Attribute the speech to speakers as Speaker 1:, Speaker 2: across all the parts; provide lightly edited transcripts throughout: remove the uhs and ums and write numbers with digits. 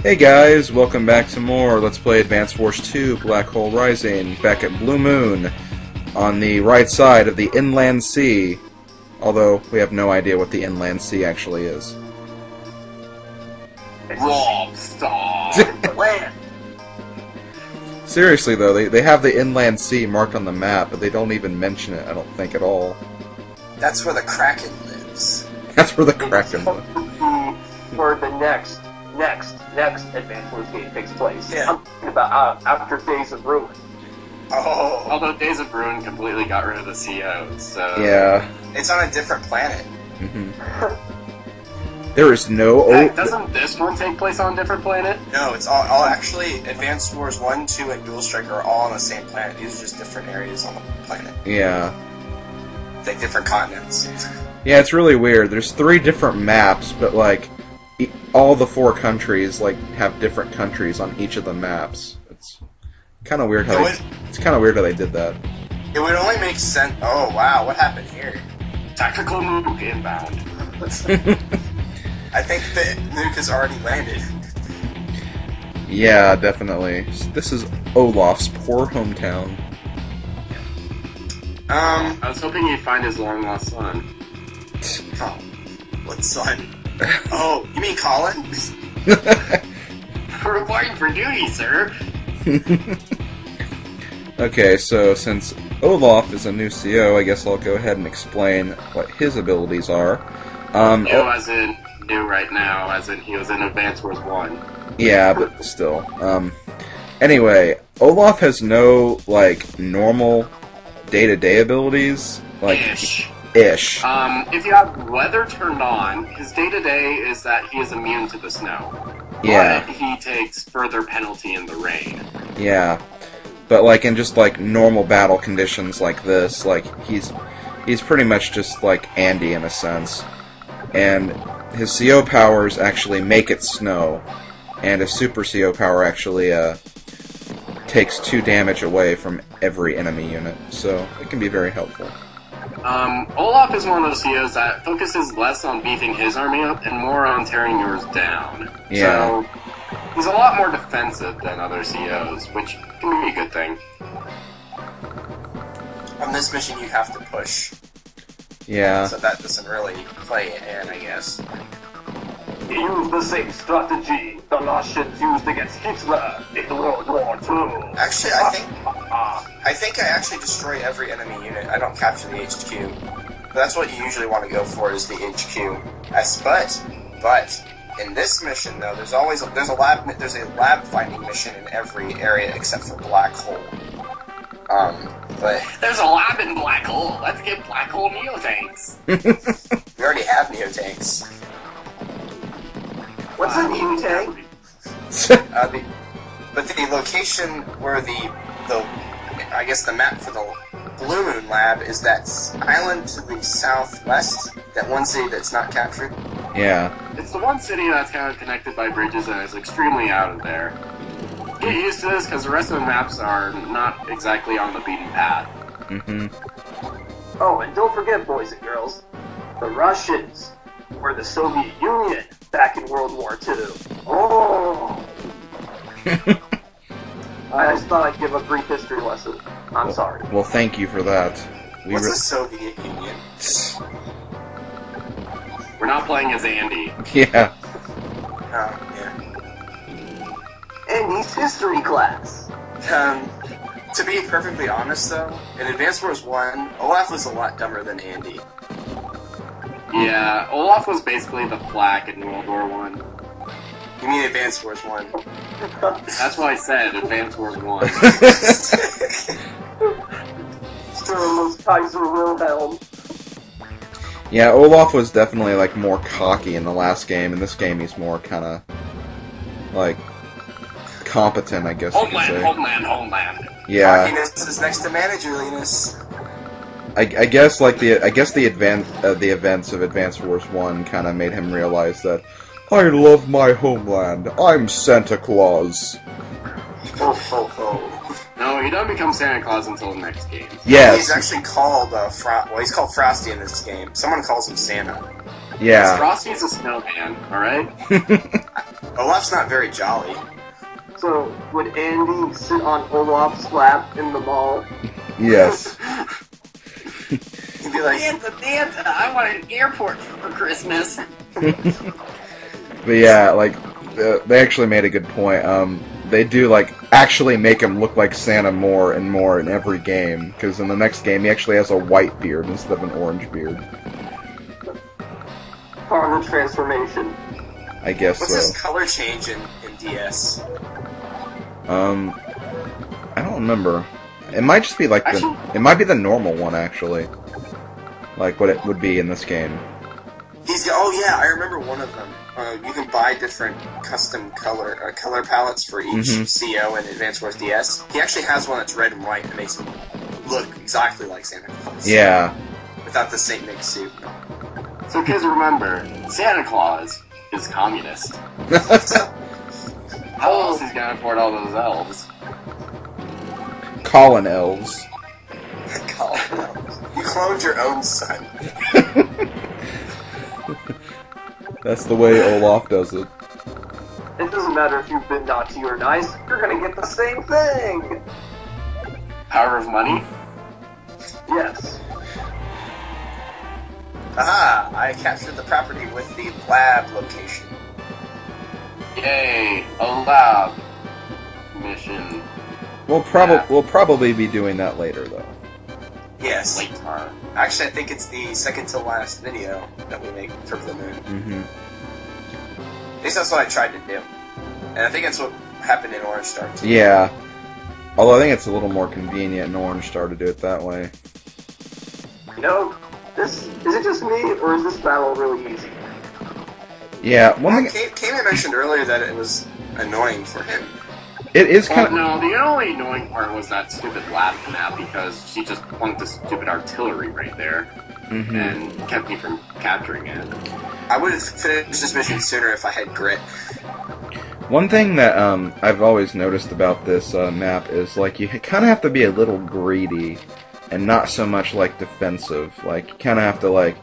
Speaker 1: Hey guys, welcome back to more Let's Play Advance Wars 2 Black Hole Rising, back at Blue Moon, on the right side of the Inland Sea, although we have no idea what the Inland Sea actually is.
Speaker 2: Land.
Speaker 1: Seriously though, they have the Inland Sea marked on the map, but they don't even mention it, I don't think, at all.
Speaker 2: That's where the Kraken lives.
Speaker 1: That's where the Kraken lives.
Speaker 3: Where the next Advance Wars game takes place.
Speaker 2: Yeah.
Speaker 3: I'm talking about after Days of Ruin.
Speaker 2: Oh.
Speaker 4: Although Days of Ruin completely got rid of the COs, so...
Speaker 1: Yeah.
Speaker 2: It's on a different planet.
Speaker 1: There is no...
Speaker 4: Doesn't this one take place on a different planet?
Speaker 2: No, it's all actually, Advanced Wars 1, 2, and Dual Strike are all on the same planet. These are just different areas on the planet.
Speaker 1: Yeah.
Speaker 2: Like different continents.
Speaker 1: Yeah, it's really weird. There's 3 different maps, but like... all the 4 countries have different countries on each of the maps. It's kind of weird how they did that.
Speaker 2: It would only make sense. Oh wow, what happened here?
Speaker 4: Tactical nuke inbound.
Speaker 2: I think the nuke has already landed.
Speaker 1: Yeah, definitely. This is Olaf's poor hometown.
Speaker 4: I was hoping you'd find his long lost son.
Speaker 2: Oh, what son? Oh, you mean Colin?
Speaker 4: Reporting for duty, sir.
Speaker 1: Okay, so since Olaf is a new CO, I guess I'll go ahead and explain what his abilities are.
Speaker 4: New as in new right now, as in he was in Advance Wars 1.
Speaker 1: Yeah, but still. Anyway, Olaf has no, like, normal day-to-day abilities. Like, Ish.
Speaker 4: If you have weather turned on, his day-to-day is that he is immune to the snow.
Speaker 1: Yeah.
Speaker 4: But he takes further penalty in the rain.
Speaker 1: Yeah. But, like, in just, like, normal battle conditions like this, like, he's pretty much just like Andy in a sense. And his CO powers actually make it snow. And his super CO power actually, takes 2 damage away from every enemy unit. So, it can be very helpful.
Speaker 4: Olaf is one of those COs that focuses less on beefing his army up and more on tearing yours down.
Speaker 1: Yeah.
Speaker 4: So, he's a lot more defensive than other COs, which can be a good thing.
Speaker 2: On this mission, you have to push.
Speaker 1: Yeah.
Speaker 2: So that doesn't really play in, I guess.
Speaker 3: Use the same strategy the Russians used against Hitler in World War II.
Speaker 2: Actually, I think I actually destroy every enemy unit. I don't capture the HQ. That's what you usually want to go for, is the HQ. But in this mission though, there's a lab finding mission in every area except for Black Hole. But
Speaker 4: there's a lab in Black Hole. Let's get Black Hole Neotanks.
Speaker 2: We already have Neotanks.
Speaker 3: What's a Neotank?
Speaker 2: But the location where I guess the map for the Blue Moon lab is that island to the southwest, that one city that's not captured.
Speaker 1: Yeah.
Speaker 4: It's the one city that's kind of connected by bridges and is extremely out of there. Get used to this, because the rest of the maps are not exactly on the beaten path.
Speaker 3: Oh, and don't forget, boys and girls, the Russians were the Soviet Union back in World War II. Oh! I just thought I'd give a brief history lesson. I'm sorry.
Speaker 1: Well, thank you for that.
Speaker 2: What's the Soviet Union?
Speaker 4: We're not playing as Andy.
Speaker 1: Yeah.
Speaker 2: Oh, yeah.
Speaker 3: Andy's history class.
Speaker 2: To be perfectly honest, though, in Advance Wars 1, Olaf was a lot dumber than Andy.
Speaker 4: Yeah, Olaf was basically the Flak in World War 1.
Speaker 2: You mean Advance Wars 1?
Speaker 4: That's why I said Advance Wars 1.
Speaker 3: Sturm Kaiser Wilhelm.
Speaker 1: Yeah, Olaf was definitely, like, more cocky in the last game. In this game, he's more kind of, like, competent, I guess you could say.
Speaker 4: Homeland.
Speaker 1: Yeah.
Speaker 2: Cockiness is next to managerliness.
Speaker 1: I guess, like, the events of Advance Wars 1 kind of made him realize that, I love my homeland. I'm Santa Claus.
Speaker 4: No, he doesn't become Santa Claus until the next game.
Speaker 1: Yes.
Speaker 2: He's actually called, he's called Frosty in this game. Someone calls him Santa.
Speaker 1: Yeah.
Speaker 4: Frosty's a snowman, alright?
Speaker 2: Olaf's not very jolly.
Speaker 3: So, would Andy sit on Olaf's lap in the mall?
Speaker 1: Yes.
Speaker 2: He'd be like,
Speaker 4: Santa, I want an airport for Christmas.
Speaker 1: But yeah, like, they actually made a good point. They do, like, actually make him look like Santa more and more in every game, because in the next game he actually has a white beard instead of an orange beard.
Speaker 3: Part of the transformation.
Speaker 1: I guess
Speaker 2: what's
Speaker 1: so.
Speaker 2: his color change in DS?
Speaker 1: I don't remember. It might just be like it might be the normal one, actually. Like what it would be in this game.
Speaker 2: Oh yeah, I remember one of them. You can buy different custom color palettes for each CO in Advance Wars DS. He actually has one that's red and white that makes him look exactly like Santa Claus.
Speaker 1: Yeah.
Speaker 2: Without the Saint Nick suit.
Speaker 4: So kids, remember, Santa Claus is communist. How else is he gonna afford all those elves?
Speaker 1: Colin elves.
Speaker 2: You cloned your own son.
Speaker 1: That's the way Olaf does it.
Speaker 3: It doesn't matter if you've been naughty or nice, you're gonna get the same thing!
Speaker 4: Power of money?
Speaker 3: Yes.
Speaker 2: Aha! I captured the property with the lab location.
Speaker 4: Yay! A lab mission.
Speaker 1: We'll probably be doing that later, though.
Speaker 2: Yes.
Speaker 4: Later.
Speaker 2: Actually, I think it's the second to last video that we make for the moon.
Speaker 1: Mm-hmm.
Speaker 2: At least that's what I tried to do. And I think that's what happened in Orange Star too.
Speaker 1: Yeah. Although I think it's a little more convenient in Orange Star to do it that way.
Speaker 3: You know, is it just me, or is this battle really easy?
Speaker 1: Yeah, one thing...
Speaker 2: Kame mentioned earlier that it was annoying for him.
Speaker 1: It is kind of...
Speaker 4: No, the only annoying part was that stupid lab map, because she just plunked the stupid artillery right there, and kept me from capturing it.
Speaker 2: I would have finished this mission sooner if I had grit.
Speaker 1: One thing that I've always noticed about this map is, like, you kind of have to be a little greedy, and not so much, like, defensive. Like, you kind of have to, like,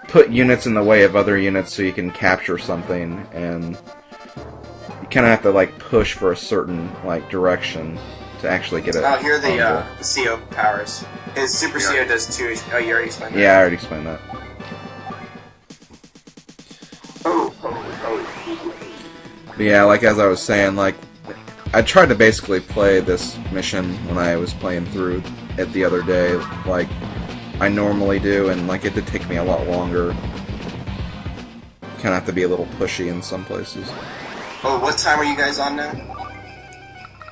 Speaker 1: put units in the way of other units so you can capture something, and you kind of have to, like, push for a certain, like, direction to actually get it.
Speaker 2: Oh, here are the CO powers. His Super CO does 2 HP. Oh, you already explained that?
Speaker 1: Yeah, I already explained that. But yeah, like, as I was saying, like, I tried to basically play this mission when I was playing through it the other day, like I normally do, and, like, it did take me a lot longer. You kind of have to be a little pushy in some places.
Speaker 2: Oh, what time are you guys on now?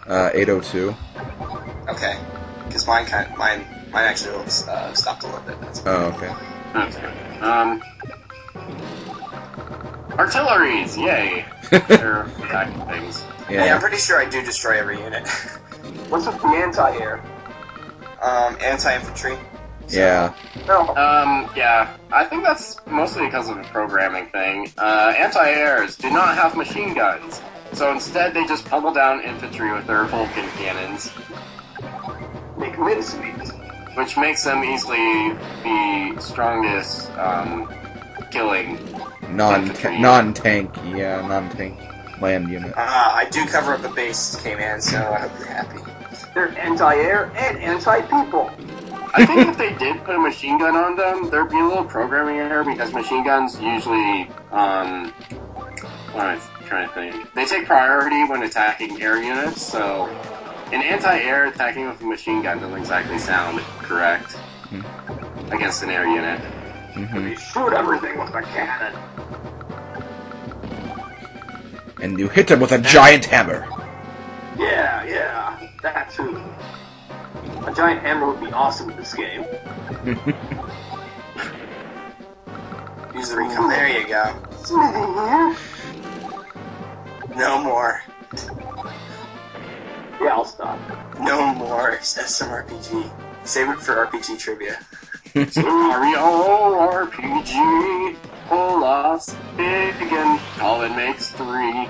Speaker 1: 8:02.
Speaker 2: Okay. Because mine actually stopped a little bit. That's
Speaker 1: Oh, okay.
Speaker 4: Okay. Artilleries! Yay! They're attacking things.
Speaker 2: Yeah, I'm pretty sure I do destroy every unit.
Speaker 3: What's with the anti-air?
Speaker 2: Anti-infantry.
Speaker 1: Yeah.
Speaker 3: No.
Speaker 4: Yeah. I think that's mostly because of a programming thing. Anti-airs do not have machine guns. So instead they just pummel down infantry with their Vulcan cannons.
Speaker 3: Make mincemeat.
Speaker 4: Which makes them easily the strongest, killing
Speaker 1: non-tank land unit.
Speaker 2: I do cover up the base, K-Man, so I hope you're happy.
Speaker 3: They're anti-air and anti-people.
Speaker 4: I think if they did put a machine gun on them, there'd be a little programming error, because machine guns usually, what am I trying to think? They take priority when attacking air units, so an anti-air attacking with a machine gun doesn't exactly sound correct against an air unit.
Speaker 3: They shoot everything with a cannon.
Speaker 1: And you hit him with a giant hammer.
Speaker 3: Yeah, that too. A giant hammer would be awesome in this game.
Speaker 2: Use the recon. There you go. No more.
Speaker 3: Yeah, I'll stop.
Speaker 2: No more SMRPG. Save it for RPG trivia.
Speaker 4: Mario RPG, Olaf's big and Colin makes 3.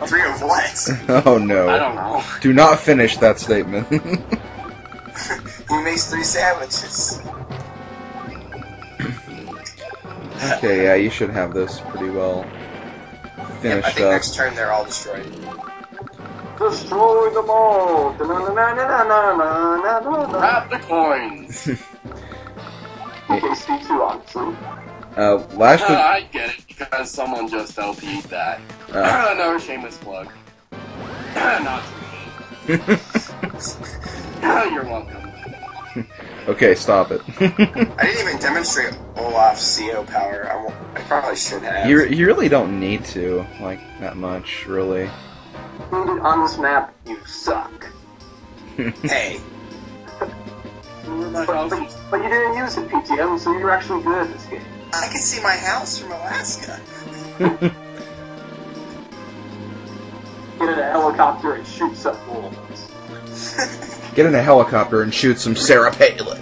Speaker 2: 3 of what?
Speaker 1: Oh no.
Speaker 4: I don't know.
Speaker 1: Do not finish that statement.
Speaker 2: He makes 3 sandwiches.
Speaker 1: Okay, yeah, you should have this pretty well finished
Speaker 2: I think
Speaker 1: up.
Speaker 2: next turn they're all destroyed.
Speaker 3: Destroy them all! Da-na-na-na-na-na-na-na-na-na.
Speaker 4: Grab the coins!
Speaker 3: Okay, speak to honestly.
Speaker 1: Last week,
Speaker 4: I get it, because someone just LP'd that. Another shameless plug. Not to me. You're welcome.
Speaker 1: okay, stop it.
Speaker 2: I didn't even demonstrate Olaf's CO power. I probably should have.
Speaker 1: You really don't need to, like, that much, really.
Speaker 3: On this map, you suck.
Speaker 2: Hey.
Speaker 3: But you didn't use it, PTM, so you're actually good at this game.
Speaker 2: I can see my house from Alaska.
Speaker 3: Get in a helicopter and shoot some wolves.
Speaker 1: Get in a helicopter and shoot some Sarah Palin.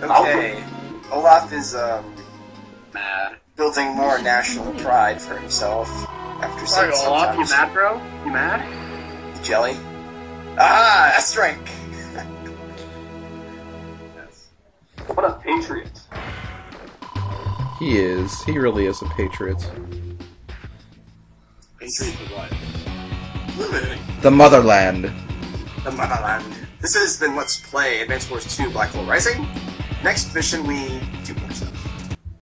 Speaker 2: Okay. Olaf is,
Speaker 4: Mad.
Speaker 2: building more national pride for himself after
Speaker 4: Sorry,
Speaker 2: saying
Speaker 4: Olaf, you
Speaker 2: sometimes.
Speaker 4: mad, bro? You mad?
Speaker 2: Jelly? Ah, that's right.
Speaker 4: Yes.
Speaker 3: What a patriot.
Speaker 1: He is. He really is a patriot.
Speaker 4: Patriot to what?
Speaker 1: The motherland.
Speaker 2: The motherland. This has been Let's Play Advance Wars 2 Black Hole Rising. Next mission we